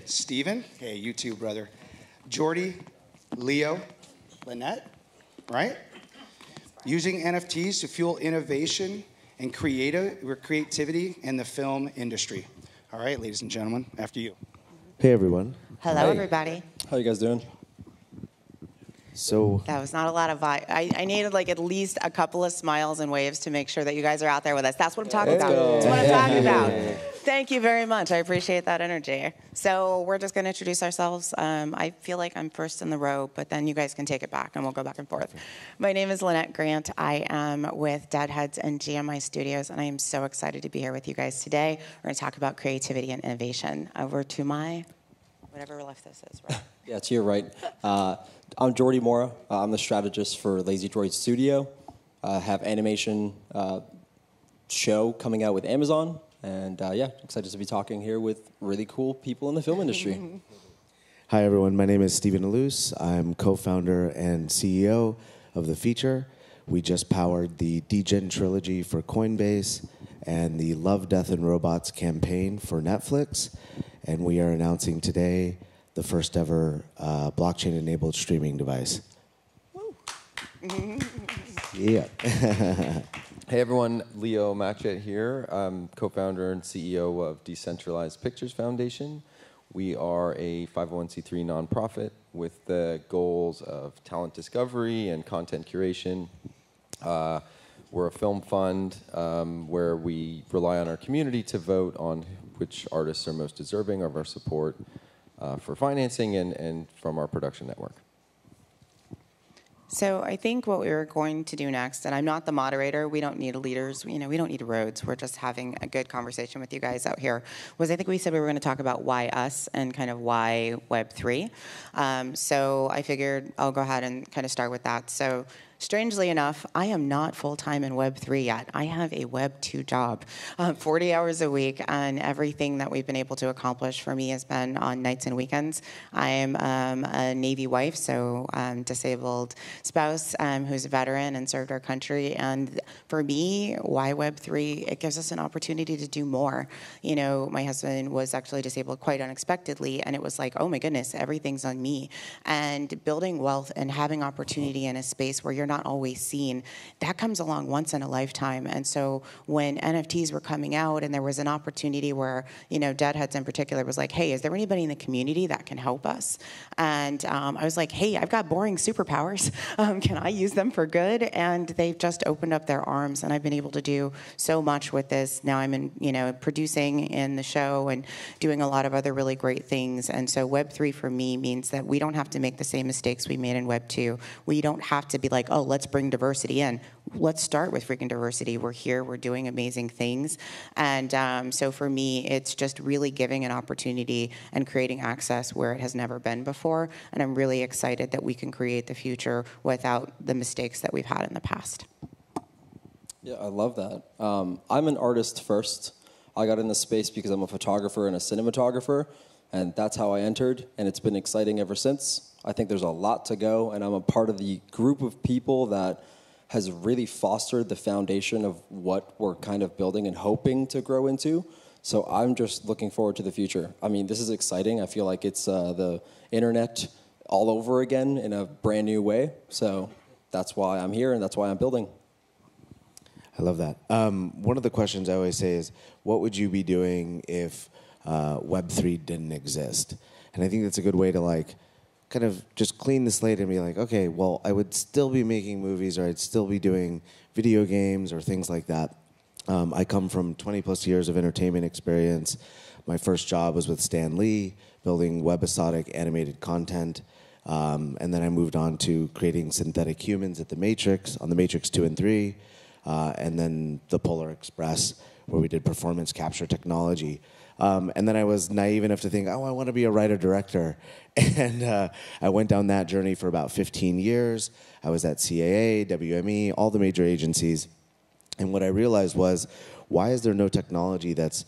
Steven. Hey, you too, brother. Jordi, Leo, Lanett, right? Using NFTs to fuel innovation and creativity in the film industry. All right, ladies and gentlemen, after you. Hey, everyone. Hello, everybody. How you guys doing? So that was not a lot of vibe. I needed like at least a couple of smiles and waves to make sure that you guys are out there with us. That's what I'm talking about. That's what I'm talking about. Thank you very much. I appreciate that energy. So we're just going to introduce ourselves. I feel like I'm first in the row, but then you guys can take it back and we'll go back and forth. My name is Lanett Grant. I am with Deadheads and GMI Studios, and I am so excited to be here with you guys today. We're going to talk about creativity and innovation. Over to my, whatever left this is, right? Yeah, to your right. I'm Jordi Mora. I'm the strategist for Lazy Droid Studio. I have animation show coming out with Amazon. And yeah, excited to be talking here with really cool people in the film industry. Hi, everyone. My name is Steven Ilous. I'm co-founder and CEO of The Feature. We just powered the Degen trilogy for Coinbase and the Love, Death, and Robots campaign for Netflix. And we are announcing today the first ever blockchain-enabled streaming device. Yeah. Hey everyone, Leo Matchett here. I'm co-founder and CEO of Decentralized Pictures Foundation. We are a 501c3 nonprofit with the goals of talent discovery and content curation. We're a film fund where we rely on our community to vote on which artists are most deserving of our support for financing and from our production network. So I think what we were going to do next, and I'm not the moderator, we don't need leaders, we don't need roads, we're just having a good conversation with you guys out here, was I think we said we were going to talk about why us and kind of why Web3. So I figured I'll go ahead and kind of start with that. So strangely enough, I am not full-time in Web3 yet. I have a Web2 job, 40 hours a week, and everything that we've been able to accomplish for me has been on nights and weekends. I'm a Navy wife, so disabled spouse who's a veteran and served our country. And for me, why Web3? It gives us an opportunity to do more. You know, my husband was actually disabled quite unexpectedly, and it was like, oh my goodness, everything's on me. And building wealth and having opportunity in a space where you're not always seen, that comes along once in a lifetime. And so when NFTs were coming out and there was an opportunity where, Deadheads in particular was like, hey, is there anybody in the community that can help us? And I was like, hey, I've got boring superpowers. Can I use them for good? And they've just opened up their arms, and I've been able to do so much with this. Now I'm in, producing in the show and doing a lot of other really great things. And so Web3 for me means that we don't have to make the same mistakes we made in Web2. We don't have to be like, oh, let's bring diversity in. Let's start with freaking diversity. We're here. We're doing amazing things. And so for me, it's just really giving an opportunity and creating access where it has never been before. And I'm really excited that we can create the future without the mistakes that we've had in the past. Yeah, I love that. I'm an artist first. I got in this space because I'm a photographer and a cinematographer, and that's how I entered, and it's been exciting ever since. I think there's a lot to go, and I'm a part of the group of people that has really fostered the foundation of what we're kind of building and hoping to grow into. So I'm just looking forward to the future. I mean, this is exciting. I feel like it's the internet all over again in a brand new way. So that's why I'm here, and that's why I'm building. I love that. One of the questions I always say is, what would you be doing if Web3 didn't exist? And I think that's a good way to kind of just clean the slate and be like, okay, well, I would still be making movies, or I'd still be doing video games or things like that. I come from 20 plus years of entertainment experience. My first job was with Stan Lee, building webisodic animated content. And then I moved on to creating synthetic humans at The Matrix, on The Matrix 2 and 3, and then The Polar Express, where we did performance capture technology. And then I was naive enough to think, oh, I want to be a writer-director. And I went down that journey for about 15 years. I was at CAA, WME, all the major agencies. And what I realized was, why is there no technology that's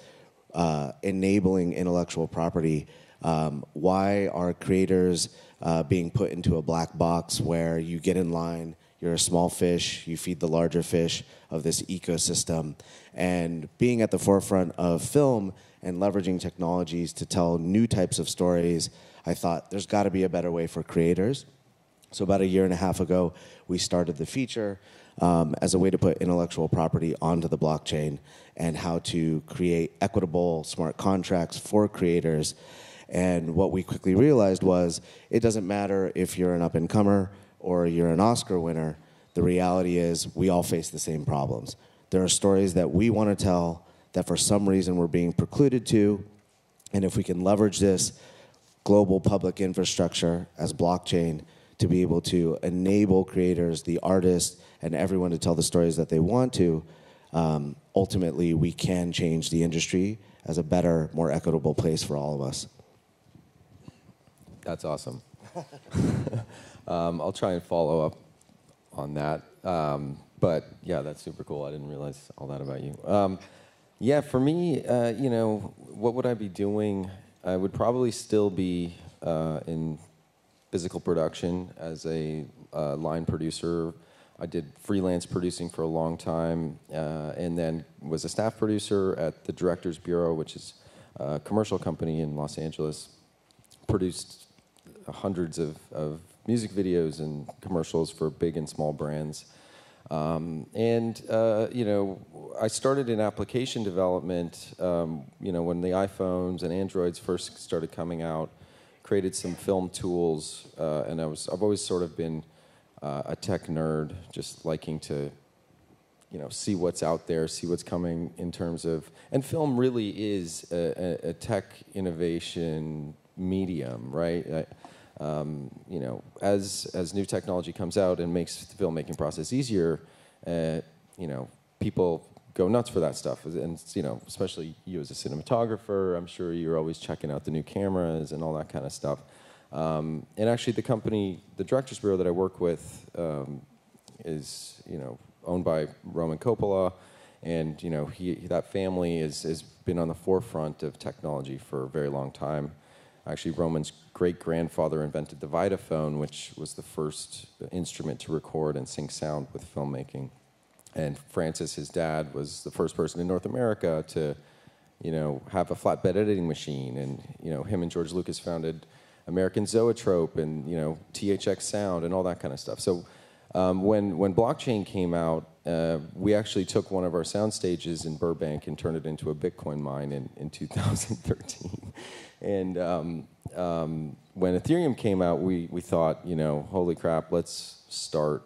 enabling intellectual property? Why are creators being put into a black box where you get in line, you're a small fish, you feed the larger fish of this ecosystem? And being at the forefront of film and leveraging technologies to tell new types of stories, I thought there's got to be a better way for creators. So about a year and a half ago, we started the feature as a way to put intellectual property onto the blockchain and how to create equitable smart contracts for creators. And what we quickly realized was it doesn't matter if you're an up-and-comer or you're an Oscar winner. The reality is we all face the same problems. There are stories that we want to tell that for some reason we're being precluded to. And if we can leverage this global public infrastructure as blockchain to be able to enable creators, the artists, and everyone to tell the stories that they want to, ultimately we can change the industry as a better, more equitable place for all of us. That's awesome. I'll try and follow up on that. But yeah, that's super cool. I didn't realize all that about you. Yeah, for me, what would I be doing? I would probably still be in physical production as a line producer. I did freelance producing for a long time, and then was a staff producer at the Directors Bureau, which is a commercial company in Los Angeles. Produced hundreds of music videos and commercials for big and small brands. I started in application development, when the iPhones and Androids first started coming out, created some film tools, and I've always sort of been a tech nerd, just liking to, see what's out there, see what's coming in terms of, and film really is a tech innovation medium, right? As new technology comes out and makes the filmmaking process easier, people go nuts for that stuff. And, especially you as a cinematographer, I'm sure you're always checking out the new cameras and all that kind of stuff. And actually the company, the Directors Bureau that I work with, is, owned by Roman Coppola. And, that family has been on the forefront of technology for a very long time. Actually, Roman's great-grandfather invented the Vitaphone, which was the first instrument to record and sync sound with filmmaking. And Francis, his dad, was the first person in North America to, have a flatbed editing machine. And, him and George Lucas founded American Zoetrope and, THX Sound and all that kind of stuff. So when blockchain came out, we actually took one of our sound stages in Burbank and turned it into a Bitcoin mine in 2013. And when Ethereum came out, we thought, holy crap, let's start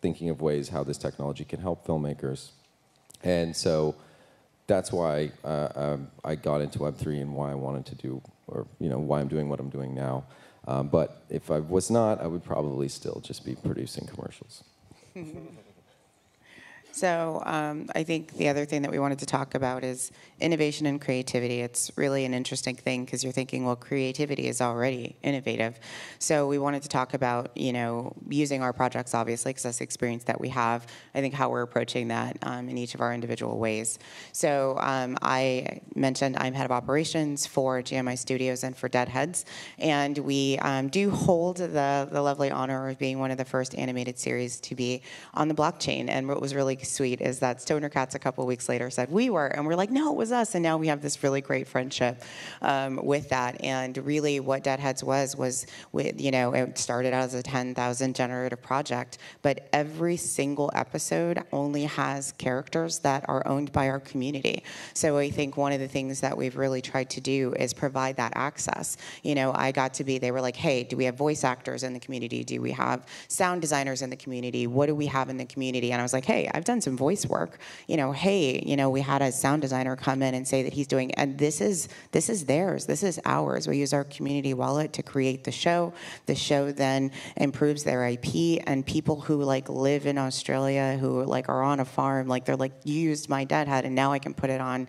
thinking of ways how this technology can help filmmakers. And so that's why I got into Web3 and why I wanted to do, or why I'm doing what I'm doing now. But if I was not, I would probably still just be producing commercials. So I think the other thing that we wanted to talk about is innovation and creativity. It's really an interesting thing because you're thinking, well, creativity is already innovative. So we wanted to talk about, using our projects, obviously, because that's the experience that we have. I think how we're approaching that in each of our individual ways. So I mentioned I'm head of operations for GMI Studios and for Deadheads. And we do hold the lovely honor of being one of the first animated series to be on the blockchain. And what was really sweet is that Stoner Cats a couple of weeks later said we were, and we're like, no, it was us. And now we have this really great friendship with that. And really what Deadheads was with, it started out as a 10,000 generative project, but every single episode only has characters that are owned by our community. So I think one of the things that we've really tried to do is provide that access. They were like, hey, do we have voice actors in the community? Do we have sound designers in the community? What do we have in the community? And I was like, hey, I've done some voice work. We had a sound designer come in and say that he's doing, and this is theirs. This is ours. We use our community wallet to create the show. The show then improves their IP, and people who live in Australia who are on a farm, they're like, you used my Deadhead, and now I can put it on,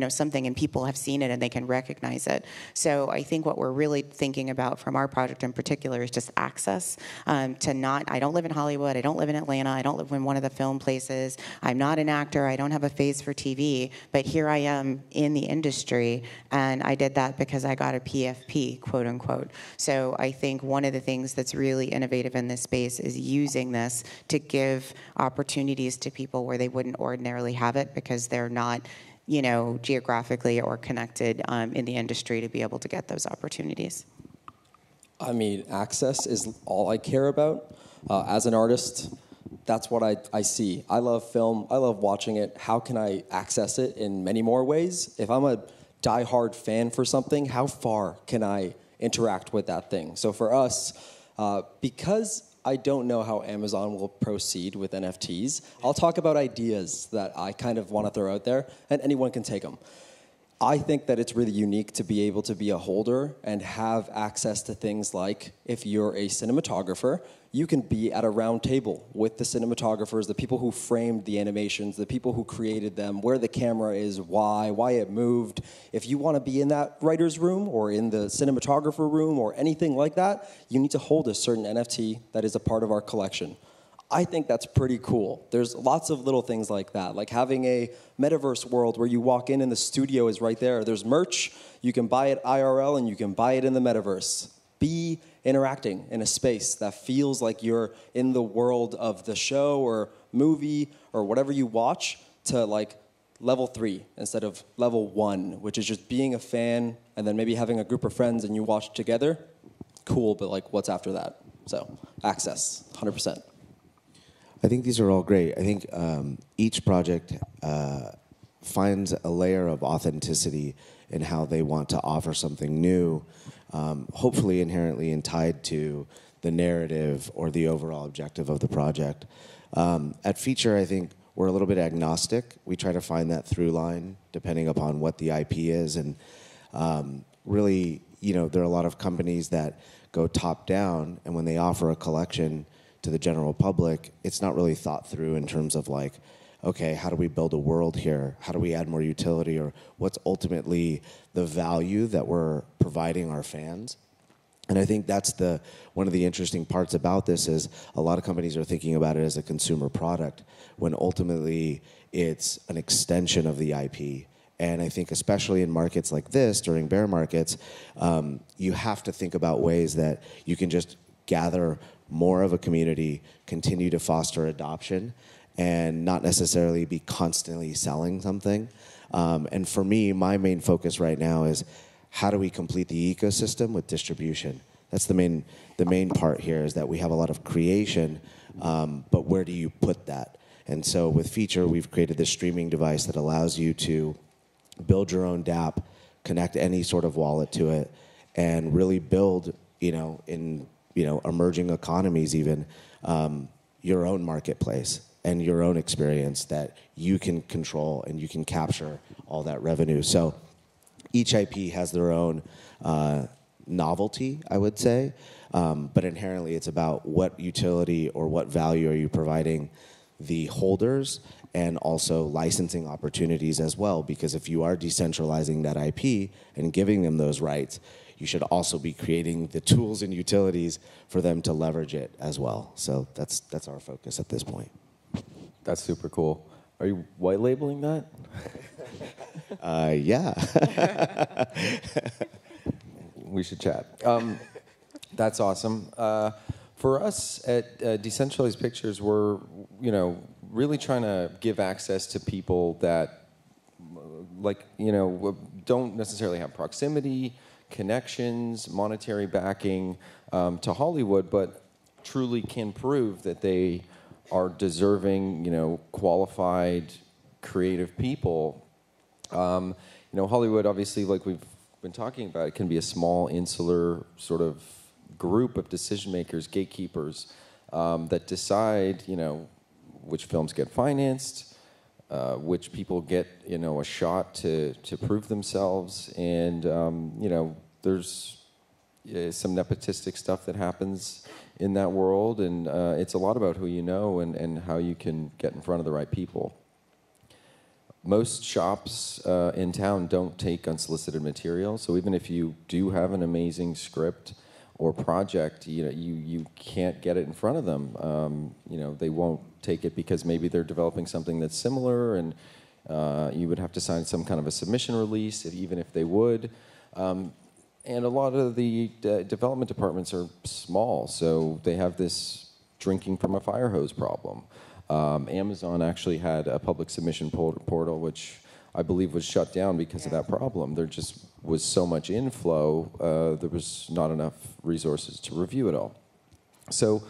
something, and people have seen it and they can recognize it. So I think what we're really thinking about from our project in particular is just access to I don't live in Hollywood. I don't live in Atlanta. I don't live in one of the film places. I'm not an actor. I don't have a face for TV, but here I am in the industry, and I did that because I got a PFP, quote unquote. So I think one of the things that's really innovative in this space is using this to give opportunities to people where they wouldn't ordinarily have it because they're not geographically or connected in the industry to be able to get those opportunities? I mean, access is all I care about. As an artist, that's what I see. I love film. I love watching it. How can I access it in many more ways? If I'm a diehard fan for something, how far can I interact with that thing? So for us, because I don't know how Amazon will proceed with NFTs, I'll talk about ideas that I kind of want to throw out there, and anyone can take them. I think that it's really unique to be able to be a holder and have access to things like, if you're a cinematographer, you can be at a round table with the cinematographers, the people who framed the animations, the people who created them, where the camera is, why it moved. If you want to be in that writer's room or in the cinematographer room or anything like that, you need to hold a certain NFT that is a part of our collection. I think that's pretty cool. There's lots of little things like that, like having a metaverse world where you walk in and the studio is right there. There's merch, you can buy it IRL and you can buy it in the metaverse. Be interacting in a space that feels like you're in the world of the show or movie or whatever you watch, to like level 3 instead of level 1, which is just being a fan and then maybe having a group of friends and you watch together. Cool, but like what's after that? So access, 100%. I think these are all great. I think each project finds a layer of authenticity in how they want to offer something new, hopefully inherently and tied to the narrative or the overall objective of the project. At Feature, I think we're a little bit agnostic. We try to find that through line depending upon what the IP is. And really, there are a lot of companies that go top down, and when they offer a collection to the general public, it's not really thought through in terms of like, okay, how do we build a world here? How do we add more utility? Or what's ultimately the value that we're providing our fans? And I think that's one of the interesting parts about this is a lot of companies are thinking about it as a consumer product when ultimately it's an extension of the IP. And I think especially in markets like this, during bear markets, you have to think about ways that you can just gather more of a community, continue to foster adoption, and not necessarily be constantly selling something. And for me, my main focus right now is how do we complete the ecosystem with distribution? That's the main part here, is that we have a lot of creation, but where do you put that? And so with Feature, we've created this streaming device that allows you to build your own DApp, connect any sort of wallet to it, and really build, in emerging economies even, your own marketplace and your own experience that you can control and you can capture all that revenue. So each IP has their own novelty, I would say, but inherently it's about what utility or what value are you providing the holders, and also licensing opportunities as well, because if you are decentralizing that IP and giving them those rights, you should also be creating the tools and utilities for them to leverage it as well. So that's our focus at this point. That's super cool. Are you white labeling that? Yeah. We should chat. That's awesome. For us at Decentralized Pictures, we're really trying to give access to people that don't necessarily have proximity, connections, monetary backing to Hollywood, but truly can prove that they are deserving, qualified, creative people. Hollywood, obviously, like we've been talking about, it can be a small, insular sort of group of decision makers, gatekeepers that decide, which films get financed, which people get, a shot to prove themselves, and there's some nepotistic stuff that happens in that world, and it's a lot about who you know and how you can get in front of the right people. Most shops in town don't take unsolicited material, so even if you do have an amazing script or project, you can't get it in front of them. They won't take it because maybe they're developing something that's similar, and you would have to sign some kind of a submission release, even if they would. And a lot of the development departments are small, so they have this drinking from a fire hose problem. Amazon actually had a public submission portal, which I believe, was shut down because of that problem. There just was so much inflow, there was not enough resources to review it all. So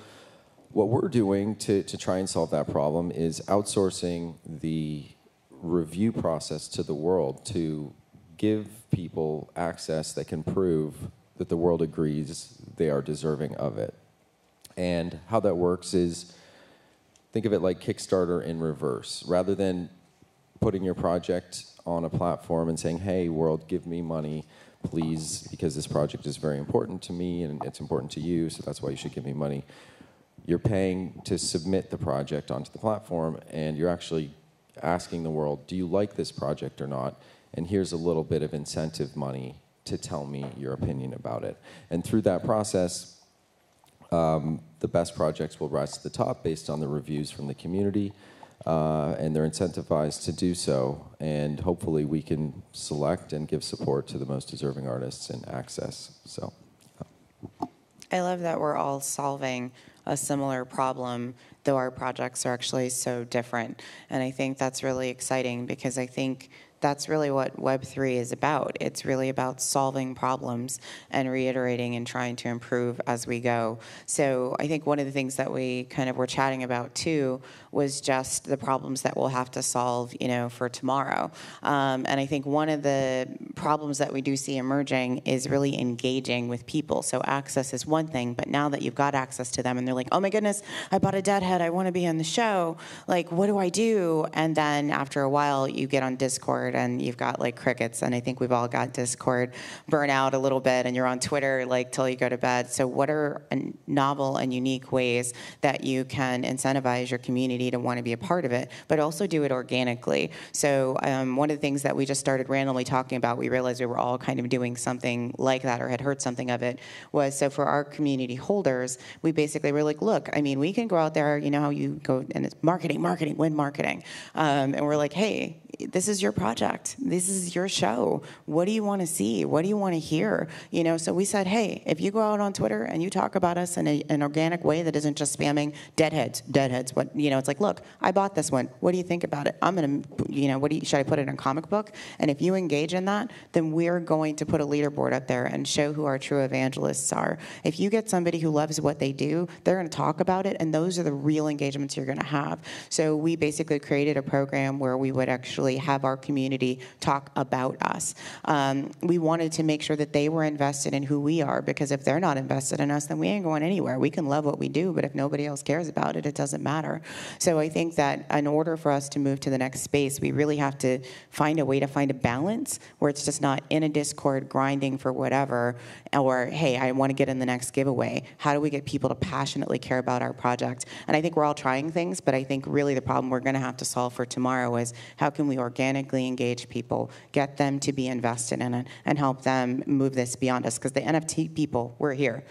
what we're doing to try and solve that problem is outsourcing the review process to the world to give people access that can prove that the world agrees they are deserving of it. And how that works is, think of it like Kickstarter in reverse. Rather than putting your project on a platform and saying, hey, world, give me money, please, because this project is very important to me and it's important to you, so that's why you should give me money. You're paying to submit the project onto the platform, and you're actually asking the world, do you like this project or not? And here's a little bit of incentive money to tell me your opinion about it. And through that process, the best projects will rise to the top based on the reviews from the community, and they're incentivized to do so. And hopefully we can select and give support to the most deserving artists and access. So, I love that we're all solving a similar problem, though our projects are actually so different. And I think that's really exciting, because I think that's really what Web3 is about. It's really about solving problems and reiterating and trying to improve as we go. So I think one of the things that we kind of were chatting about too was just the problems that we'll have to solve, for tomorrow. And I think one of the problems that we do see emerging is really engaging with people. So access is one thing, but now that you've got access to them and they're like, oh my goodness, I bought a deadhead, I want to be on the show. Like, what do I do? And then after a while, you get on Discord and you've got like crickets. And I think we've all got Discord burnout a little bit, and you're on Twitter like till you go to bed. So what are novel and unique ways that you can incentivize your community to want to be a part of it, but also do it organically? So one of the things that we just started randomly talking about, we realized we were all kind of doing something like that or had heard something of it, was so for our community holders, we basically were like, look, I mean, we can go out there, you know how you go, and it's marketing, win marketing. And we're like, hey, this is your project. This is your show. What do you want to see? What do you want to hear? So we said, hey, if you go out on Twitter and you talk about us in an organic way that isn't just spamming deadheads, what, it's like, look, I bought this one. What do you think about it? I'm going to, should I put it in a comic book? And if you engage in that, then we're going to put a leaderboard up there and show who our true evangelists are. If you get somebody who loves what they do, they're going to talk about it, and those are the real engagements you're going to have. So we basically created a program where we would actually have our community talk about us. We wanted to make sure that they were invested in who we are, because if they're not invested in us, then we ain't going anywhere. We can love what we do, but if nobody else cares about it, it doesn't matter. So I think that in order for us to move to the next space, we really have to find a way to find a balance where it's just not in a Discord grinding for whatever, or, hey, I want to get in the next giveaway. How do we get people to passionately care about our project? And I think we're all trying things, but I think really the problem we're going to have to solve for tomorrow is how can we organically engage people, get them to be invested in it, and help them move this beyond us. Because the NFT people, we're here,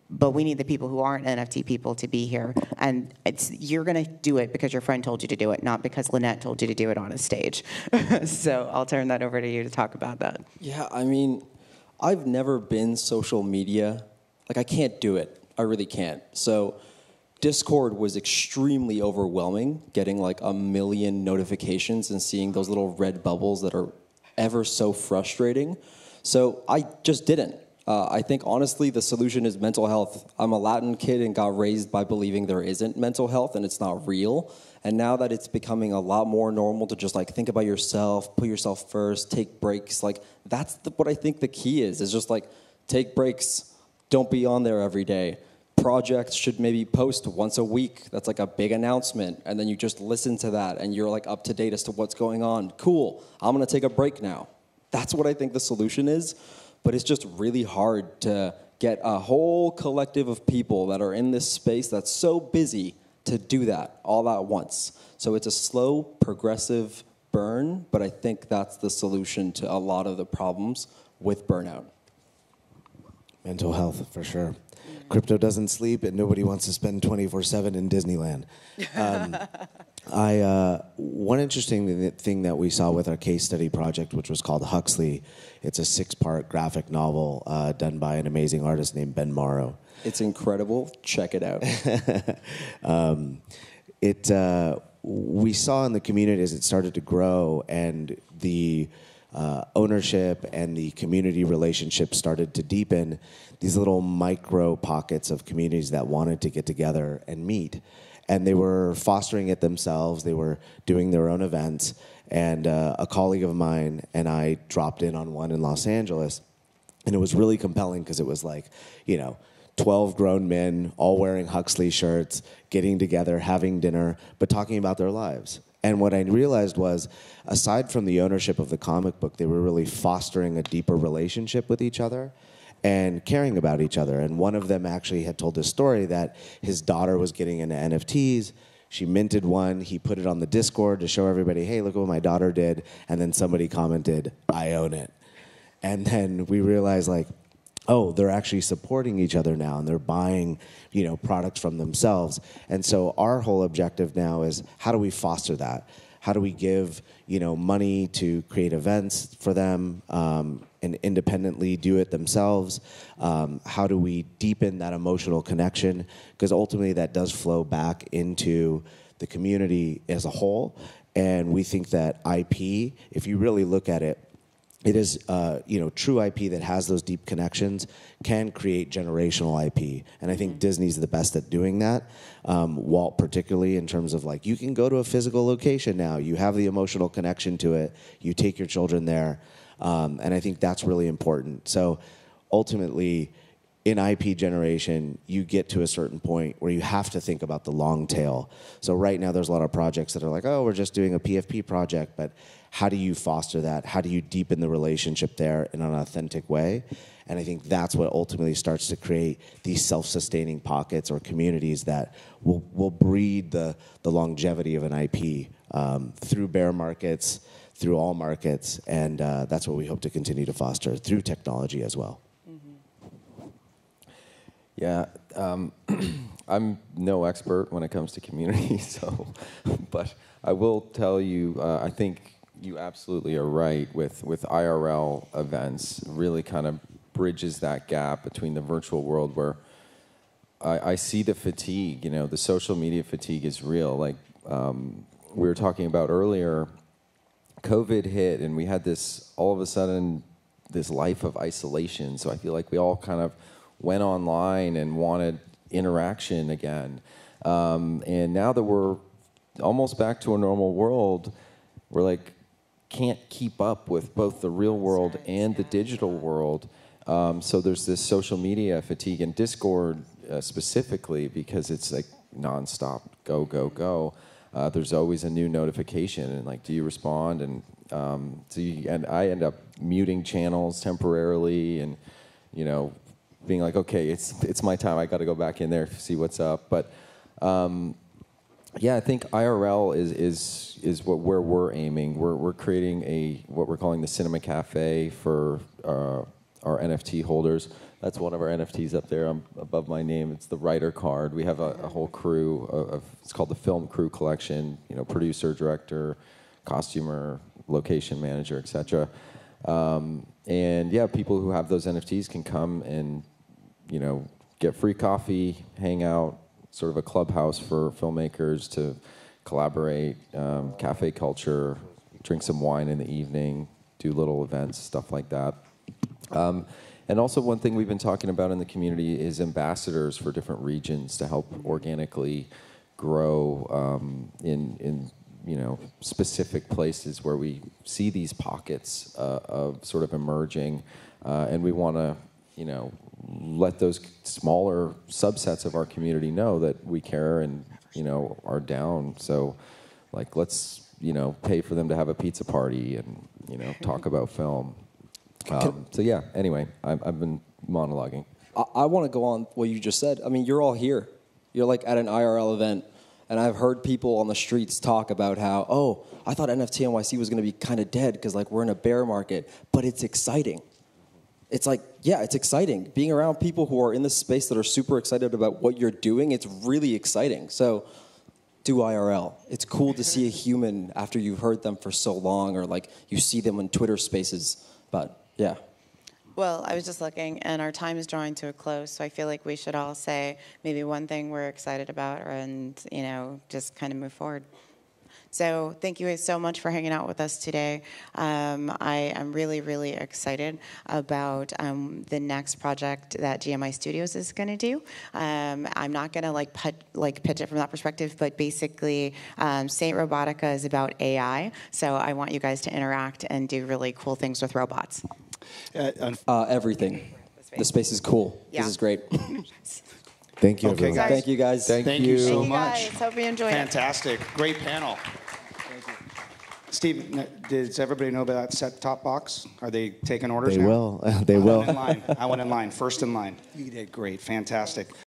but we need the people who aren't NFT people to be here. And you're going to do it because your friend told you to do it, not because Lanett told you to do it on a stage. So I'll turn that over to you to talk about that. Yeah, I mean, I've never been social media. Like, I can't do it. I really can't. So Discord was extremely overwhelming, getting like 1 million notifications and seeing those little red bubbles that are ever so frustrating. So I just didn't. I think, honestly, the solution is mental health. I'm a Latin kid and got raised by believing there isn't mental health and it's not real. And now that it's becoming a lot more normal to just like think about yourself, put yourself first, take breaks, like that's what I think the key is just like take breaks. Don't be on there every day. Projects should maybe post once a week. That's like a big announcement. And then you just listen to that and you're like up to date as to what's going on. Cool. I'm going to take a break now. That's what I think the solution is. But it's just really hard to get a whole collective of people that are in this space that's so busy to do that all at once. So it's a slow, progressive burn, but I think that's the solution to a lot of the problems with burnout. Mental health, for sure. Crypto doesn't sleep, and nobody wants to spend 24/7 in Disneyland. One interesting thing that we saw with our case study project, which was called Huxley, it's a 6-part graphic novel done by an amazing artist named Ben Morrow. It's incredible. Check it out. we saw in the community as it started to grow and the ownership and the community relationships started to deepen, these little micro pockets of communities that wanted to get together and meet. And they were fostering it themselves. They were doing their own events. And a colleague of mine and I dropped in on one in Los Angeles. And it was really compelling because it was like, 12 grown men all wearing Huxley shirts, getting together, having dinner, but talking about their lives. And what I realized was, aside from the ownership of the comic book, they were really fostering a deeper relationship with each other and caring about each other. And one of them actually had told this story that his daughter was getting into NFTs. She minted one. He put it on the Discord to show everybody, hey, look what my daughter did. And then somebody commented, I own it. And then we realized, like, oh, they're actually supporting each other now, and they're buying, products from themselves. And so our whole objective now is, how do we foster that? How do we give, money to create events for them and independently do it themselves? How do we deepen that emotional connection? Because ultimately that does flow back into the community as a whole. And we think that IP, if you really look at it, it is, true IP that has those deep connections can create generational IP. And I think Disney's the best at doing that. Walt particularly, in terms of like, you can go to a physical location now. You have the emotional connection to it. You take your children there. And I think that's really important. So ultimately, in IP generation, you get to a certain point where you have to think about the long tail. So right now, there's a lot of projects that are like, oh, we're just doing a PFP project, but how do you foster that? How do you deepen the relationship there in an authentic way? And I think that's what ultimately starts to create these self-sustaining pockets or communities that will breed the longevity of an IP through bear markets, through all markets, and that's what we hope to continue to foster through technology as well. Yeah, I'm no expert when it comes to community, but I will tell you, I think you absolutely are right with IRL events. Really kind of bridges that gap between the virtual world where I see the fatigue. The social media fatigue is real. Like we were talking about earlier, COVID hit, and we had this all of a sudden this life of isolation. So I feel like we all kind of went online and wanted interaction again. And now that we're almost back to a normal world, we're like, can't keep up with both the real world and the digital world. So there's this social media fatigue, and Discord specifically, because it's like nonstop, go, go, go. There's always a new notification, and like, do you respond? And and I end up muting channels temporarily, and being like, okay, it's my time. I got to go back in there to see what's up. But yeah, I think IRL is where we're aiming. We're creating what we're calling the Cinema Cafe for our NFT holders. That's one of our NFTs up there above my name. It's the writer card. We have a whole crew of it's called the Film Crew Collection. Producer, director, costumer, location manager, etc. And yeah, people who have those NFTs can come and get free coffee, hang out, sort of a clubhouse for filmmakers to collaborate, cafe culture, drink some wine in the evening, do little events, stuff like that. And also one thing we've been talking about in the community is ambassadors for different regions to help organically grow in specific places where we see these pockets of sort of emerging, and we want to let those smaller subsets of our community know that we care and are down. So like, let's pay for them to have a pizza party and talk about film. So yeah, anyway, I've been monologuing. I want to go on what you just said. I mean, you're all here. You're like at an IRL event, and I've heard people on the streets talk about how, oh, I thought NFT.NYC was going to be kind of dead because like we're in a bear market, but it's exciting. It's like, yeah, it's exciting. Being around people who are in this space that are super excited about what you're doing, it's really exciting. So do IRL. It's cool to see a human after you've heard them for so long, or like you see them on Twitter Spaces. But yeah. Well, I was just looking, and our time is drawing to a close, so I feel like we should all say maybe one thing we're excited about, and just kind of move forward. So thank you guys so much for hanging out with us today. I am really, really excited about the next project that GMI Studios is going to do. I'm not going to pitch it from that perspective, but basically, Saint Robotica is about AI. So I want you guys to interact and do really cool things with robots. Everything. The space is cool. Yeah. This is great. Thank you, Okay, everyone. guys. Thank you, guys. Thank you so Thank you much. guys. Hope you enjoyed it. Fantastic. Great panel. Steve, does everybody know about that set-top box? Are they taking orders They now? will. They will. I went in line. First in line. You did great. Fantastic.